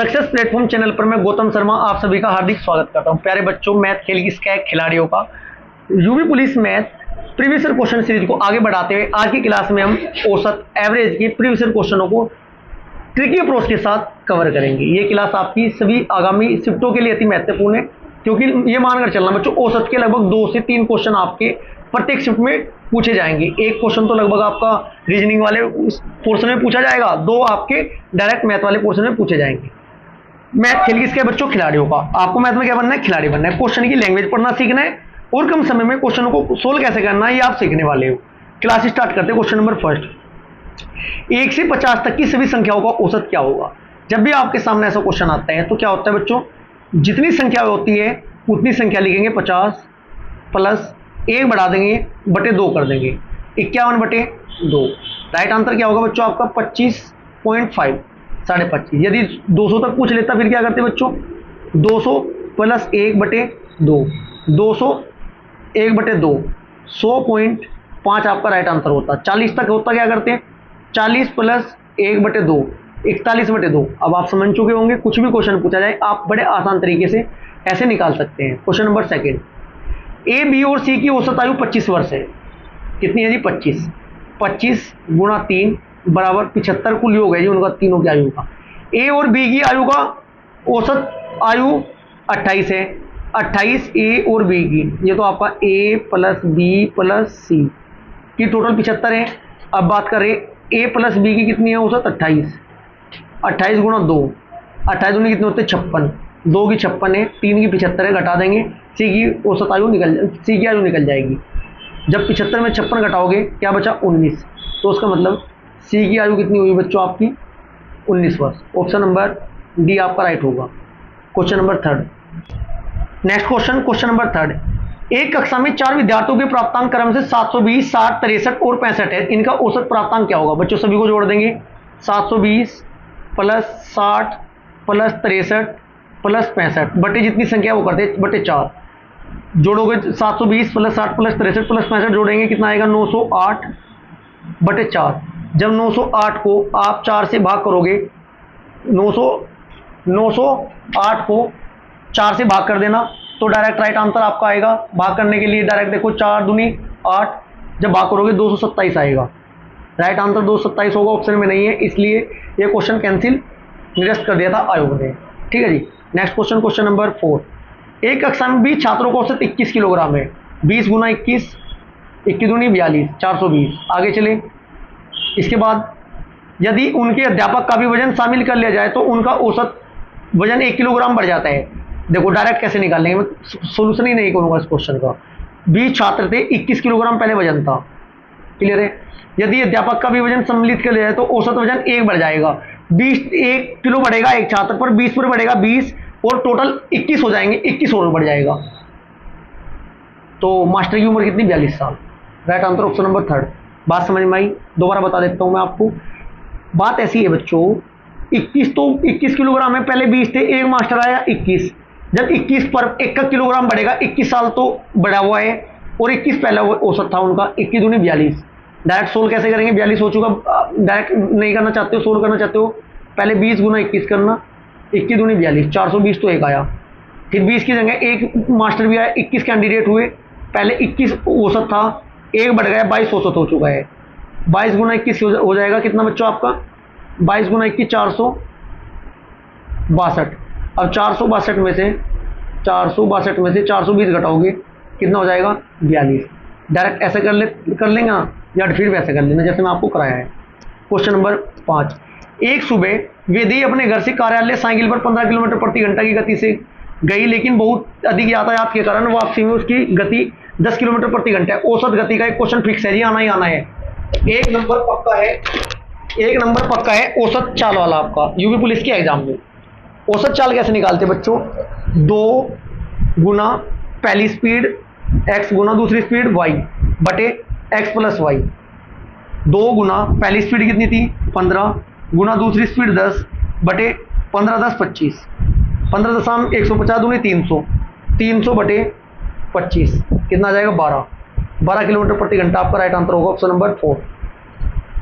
Success platform channel पर मैं गौतम शर्मा आप सभी का हार्दिक स्वागत करता हूं। प्यारे बच्चों, मैथ खेल की स्कैक खिलाड़ियों का UP police math previous year question series को आगे बढ़ाते हुए आज की क्लास में हम औसत एवरेज के प्रीवियस ईयर क्वेश्चनों को ट्रिकी अप्रोच के साथ कवर करेंगे। ये क्लास आपकी सभी आगामी शिफ्टों के लिए अति महत्वपूर्ण है, क्योंकि ये मानकर चलना बच्चों, औसत के लगभग 2 से 3 क्वेश्चन आपके प्रत्येक शिफ्ट में पूछे जाएंगे। एक क्वेश्चन तो लगभग आपका रीजनिंग वाले पोर्शन में पूछा जाएगा, 2 आपके डायरेक्ट मैथ वाले पोर्शन में पूछे जाएंगे। मैथ खेल किसके बच्चों? खिलाड़ियों का। आपको मैथ में क्या बनना है? खिलाड़ी बनना है। क्वेश्चन की लैंग्वेज पढ़ना सीखना है और कम समय में क्वेश्चन को सोल्व कैसे करना है ये आप सीखने वाले हो। क्लास स्टार्ट करते हैं। क्वेश्चन नंबर फर्स्ट, 1 से 50 तक की सभी संख्याओं का औसत क्या होगा? जब भी आपके सामने ऐसा क्वेश्चन आता है तो क्या होता है बच्चों, जितनी संख्या होती है उतनी संख्या लिखेंगे 50 प्लस 1 बढ़ा देंगे बटे 2 कर देंगे, 51 बटे 2। राइट आंसर क्या होगा बच्चों आपका? 25.5, 25.5। यदि 200 तक पूछ लेता फिर क्या करते बच्चों? 200 प्लस 1 बटे 2, 200 1 बटे 2, 100.5 आपका राइट आंसर होता। 40 तक होता क्या करते हैं? 40 प्लस 1 बटे 2, 41 बटे 2। अब आप समझ चुके होंगे, कुछ भी क्वेश्चन पूछा जाए आप बड़े आसान तरीके से ऐसे निकाल सकते हैं। Question number second, A B और सी की औसत आयु 25 वर्ष है। कितनी है जी? 25। 25 गुणा 3 बराबर 75 कुल योग है जी उनका तीनों की आयु का। ए और बी की आयु का औसत आयु 28 है। 28 ए और बी की, ये तो आपका ए प्लस बी प्लस सी की टोटल 75 है। अब बात करें ए प्लस बी की कितनी है औसत? 28। 28 गुणा 2, 28 दूनी कितने होते हैं? 56। 2 की 56 है, 3 की 75 है, घटा देंगे, सी की औसत आयु सी की आयु निकल जाएगी। जब 75 में 56 घटाओगे क्या बचा? 19। तो उसका मतलब सी की आयु कितनी हुई बच्चों आपकी? 19 वर्ष। ऑप्शन नंबर डी आपका राइट होगा। Question number third, next question, question number third, एक कक्षा में 4 विद्यार्थियों के प्राप्तांक क्रम से 720, 60, 63 और 65 है। इनका औसत प्राप्तांक क्या होगा बच्चों? सभी को जोड़ देंगे। 720 प्लस 60 प्लस 63 प्लस 65 बटे जितनी संख्या वो करते हैं बटे 4। जोड़ोगे 720 प्लस 60 प्लस 63 प्लस 65 जोड़ेंगे कितना आएगा? 908 बटे 4। जब 908 को आप 4 से भाग करोगे, 908 को 4 से भाग कर देना तो डायरेक्ट राइट आंसर आपका आएगा। भाग करने के लिए डायरेक्ट देखो, 4 दूनी 8, जब भाग करोगे 227 आएगा। राइट आंसर 227 होगा, ऑप्शन में नहीं है, इसलिए ये क्वेश्चन कैंसिल निरस्त कर दिया था आयोग ने। ठीक है जी। नेक्स्ट क्वेश्चन, क्वेश्चन नंबर 4, एक कक्षा में 20 छात्रों का औसत 21 किलोग्राम है। 20 गुना 21, 21 दूनी 42, 420। आगे चले, इसके बाद यदि उनके अध्यापक का भी वजन शामिल कर लिया जाए तो उनका औसत वजन 1 किलोग्राम बढ़ जाता है। देखो डायरेक्ट कैसे निकालेंगे, मैं सोल्यूशन ही नहीं करूंगा इस क्वेश्चन का। 20 छात्र थे, 21 किलोग्राम पहले वजन था, क्लियर है। यदि अध्यापक का भी वजन सम्मिलित कर लिया जाए तो औसत वजन 1 बढ़ जाएगा। 1 किलो बढ़ेगा एक छात्र पर, 20 पर बढ़ेगा 20 और टोटल 21 हो जाएंगे, 21 और बढ़ जाएगा। तो मास्टर की उम्र कितनी? 42 साल। Right answer option number third. बात समझ में आई? दोबारा बता देता हूं मैं आपको। बात ऐसी है बच्चों, 21 किलोग्राम है, पहले 20 थे, एक मास्टर आया 21। जब 21 पर 1 किलोग्राम बढ़ेगा, 21 साल तो बढ़ा हुआ है और 21 पहला औसत था उनका, 21 दूनी 42। डायरेक्ट सोल्व कैसे करेंगे? 42 हो चुका, डायरेक्ट नहीं करना चाहते हो, सोल्व करना चाहते हो, पहले 20 गुना 21 करना, 21 दूनी 42, 420 तो एक आया। फिर 20 की जगह एक मास्टर भी आया, 21 कैंडिडेट हुए, पहले 21 औसत था, 1 बढ़ गया, 22 औसत हो चुका है। 22 गुना 21 हो जाएगा कितना बच्चों आपका? 22 गुना 21 462। अब 462 में से 420 घटाओगे कितना हो जाएगा? 42। डायरेक्ट ऐसे कर लेंगे ना, या फिर वैसे कर लेना जैसे मैं आपको कराया है। क्वेश्चन नंबर 5, एक सुबह वेदी अपने घर से कार्यालय साइकिल पर 15 किलोमीटर प्रति घंटा की गति से गई, लेकिन बहुत अधिक यातायात के कारण वापसी में उसकी गति 10 किलोमीटर प्रति घंटा है। औसत गति का एक क्वेश्चन फिक्स है जी, आना ही आना है। एक नंबर पक्का है औसत चाल वाला आपका यूपी पुलिस के एग्जाम में। औसत चाल कैसे निकालते बच्चों? 2 गुना पहली स्पीड x गुना दूसरी स्पीड y बटे x प्लस y। 2 गुना पहली स्पीड कितनी थी? 15 गुना दूसरी स्पीड 10 बटे 15 10 25। 15 दशम 150 दूनी 300, 300 बटे 25 कितना आ जाएगा? 12 किलोमीटर प्रति घंटा आपका राइट आंसर होगा, option number 4।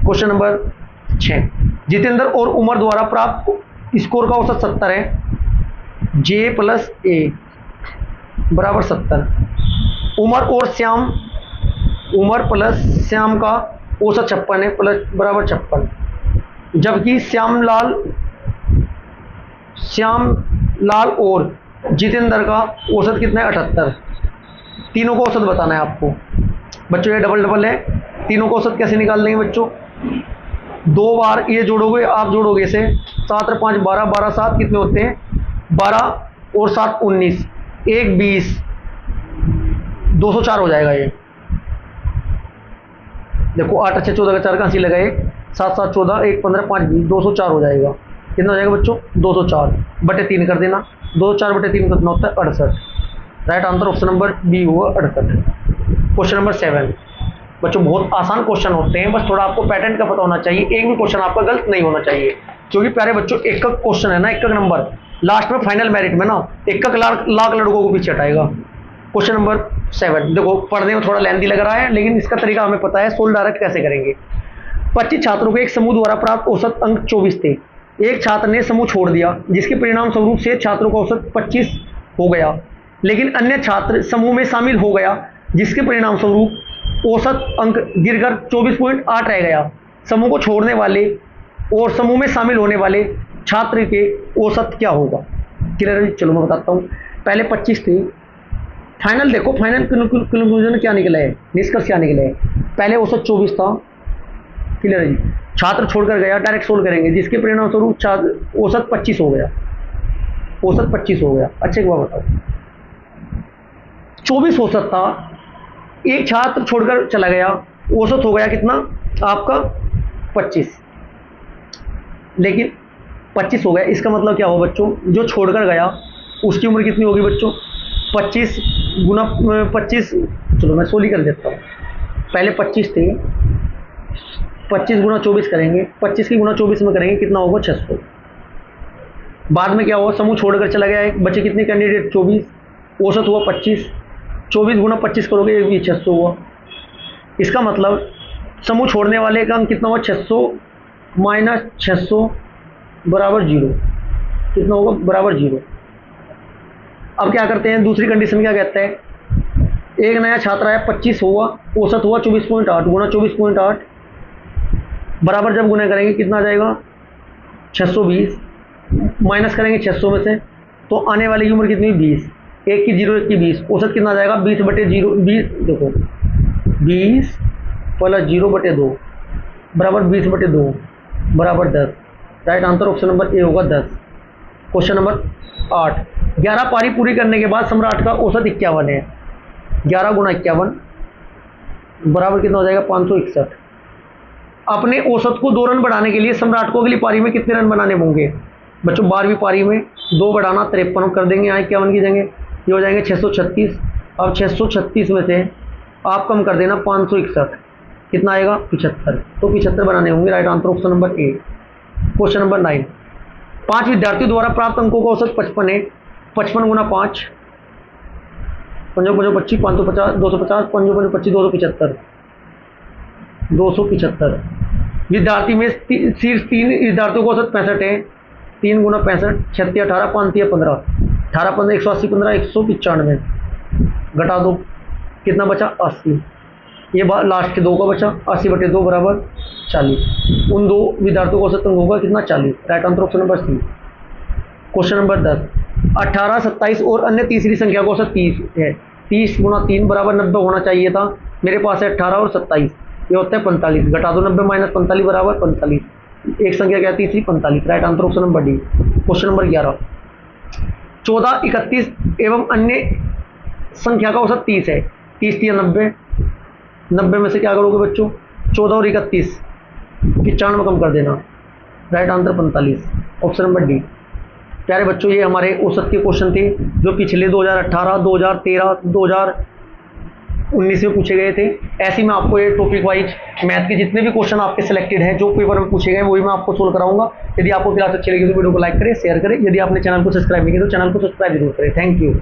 Question number 6, Jitendra और उमर द्वारा प्राप्त स्कोर का औसत 70 है, जे प्लस ए बराबर 70। उमर प्लस श्याम का औसत 56 है, प्लस बराबर 56। जबकि श्याम लाल और जितेंद्र का औसत कितना है, 78। तीनों का औसत बताना है आपको बच्चों। ये डबल डबल है, तीनों का औसत कैसे निकाल देंगे बच्चों? 2 बार ये जोड़ोगे, आप जोड़ोगे इसे, 7 और 5 12, 12 7 कितने होते हैं? 12 और 7 19, 1 20, 204 हो जाएगा ये। देखो 8 अच्छे 14 का 4 का 80 लगा, 1 7 7 14, 1 15 5 20, 204 हो जाएगा। कितना हो जाएगा बच्चों? 204 बटे 3 कर देना। 204 बटे 3 कितना होता है? 68। Right answer option number B हुआ 68। क्वेश्चन नंबर 7 बच्चों, बहुत आसान क्वेश्चन होते हैं, बस थोड़ा आपको पैटर्न का पता होना चाहिए। एक भी क्वेश्चन आपका गलत नहीं होना चाहिए, क्योंकि प्यारे बच्चों एक क्वेश्चन है ना, एक नंबर लास्ट में फाइनल मेरिट में ना एक लाख लड़कों को पीछे हटाएगा। क्वेश्चन नंबर 7 देखो, पढ़ने में थोड़ा लेंथी लग रहा है, लेकिन इसका तरीका हमें पता है, सोल्व डायरेक्ट कैसे करेंगे। 25 छात्रों के एक समूह द्वारा प्राप्त औसत अंक 24 थे। एक छात्र ने समूह छोड़ दिया, जिसके परिणाम स्वरूप से छात्रों का औसत 25 हो गया, लेकिन अन्य छात्र समूह में शामिल हो गया, जिसके परिणाम स्वरूप औसत अंक गिरकर 24.8 रह गया। समूह को छोड़ने वाले और समूह में शामिल होने वाले छात्र के औसत क्या होगा? क्लियर है? चलो मैं बताता हूँ। पहले 25 थे, फाइनल देखो, फाइनल कंक्लूजन क्या निकला है, निष्कर्ष क्या निकला है? पहले औसत 24 था। क्लियर है जी? छात्र छोड़कर गया, डायरेक्ट सोल्व करेंगे, जिसके परिणाम स्वरूप औसत 25 हो गया। औसत 25 हो गया। अच्छा एक बार बताओ, 24 औसत था, एक छात्र छोड़कर चला गया, औसत हो गया कितना आपका? 25। लेकिन 25 हो गया, इसका मतलब क्या हो बच्चों? जो छोड़कर गया उसकी उम्र कितनी होगी बच्चों? 25 गुना 25, चलो मैं 16 कर देता हूँ। पहले 25 थे, 25 गुना 24 करेंगे, 25 की गुना 24 में करेंगे, कितना होगा? 600। बाद में क्या हुआ? समूह छोड़कर चला गया, एक बच्चे कितने कैंडिडेट? 24, औसत हुआ 25। 24 गुना 25 करोगे, ये भी 600 हुआ। इसका मतलब समूह छोड़ने वाले का अंक कितना हुआ? 600 माइनस 600 बराबर 0। कितना होगा? बराबर 0। अब क्या करते हैं, दूसरी कंडीशन क्या कहता है? एक नया छात्र आया, 25 हुआ, औसत हुआ 24.8, गुना 24.8 बराबर जब गुना करेंगे कितना आ जाएगा? 620। माइनस करेंगे 600 में से, तो आने वाले की उम्र कितनी? 20। 1 की 0, 1 की 20, औसत कितना आ जाएगा? 20 बटे 0, 20 देखो 20 प्लस 0 बटे 2 बराबर 20 बटे 2 बराबर 10। Right answer option number A होगा 10। क्वेश्चन नंबर 8, 11 पारी पूरी करने के बाद सम्राट का औसत 51 है। 11 गुना 51 बराबर कितना हो जाएगा? 561। अपने औसत को 2 रन बढ़ाने के लिए सम्राट को अगली पारी में कितने रन बनाने होंगे बच्चों? 12वीं पारी में 2 बढ़ाना 53 कर देंगे, यहाँ 51 की जगह ये हो जाएंगे 636। अब 636 में से आप कम कर देना 561, कितना आएगा? 75। तो 75 बनाने होंगे। Right answer option number A. Question number 9, 5 विद्यार्थियों द्वारा प्राप्त अंकों का औसत 55 है। 55 गुना 5, 5 5 25, 550, 250, 5 5 25, 275, 275 विद्यार्थी में शीर्ष 3 विद्यार्थियों का औसत 65 है। 3 गुना 65, 36 18, 5 15, 18 15 180, 15 195 घटा दो, कितना बचा? 80। ये बात लास्ट के 2 का बचा, 80 बटे 2 बराबर 40। उन 2 विद्यार्थियों का औसत अंक होगा कितना? 40। Right answer option number C. Question number 10, 18 27 और अन्य तीसरी संख्या का औसत 30 है। 30 गुना 3 बराबर 90 होना चाहिए था, मेरे पास है 18 और 27, ये होता है 45। घटा दो 90 माइनस 45 बराबर 45। एक संख्या क्या? तीसरी 45। Right answer option number D. Question number 11, 14 31 एवं अन्य संख्या का औसत 30 है। 30 या 90, 90 में से क्या करोगे बच्चों? 14 और 31, 95 कम कर देना। Right answer 45, option number D. प्यारे बच्चों, ये हमारे औसत के क्वेश्चन थे जो पिछले 2018, 2013, 2019 में पूछे गए थे। ऐसे में आपको ये टॉपिक वाइज मैथ के जितने भी क्वेश्चन आपके सिलेक्टेड हैं जो पेपर में पूछे गए वही मैं आपको सोल्व कराऊंगा। यदि आपको क्लास अच्छी लगी तो वीडियो को लाइक करें, शेयर करें। यदि आपने चैनल को सब्सक्राइब नहीं किया तो चैनल को सब्सक्राइब जरूर करें। Thank you.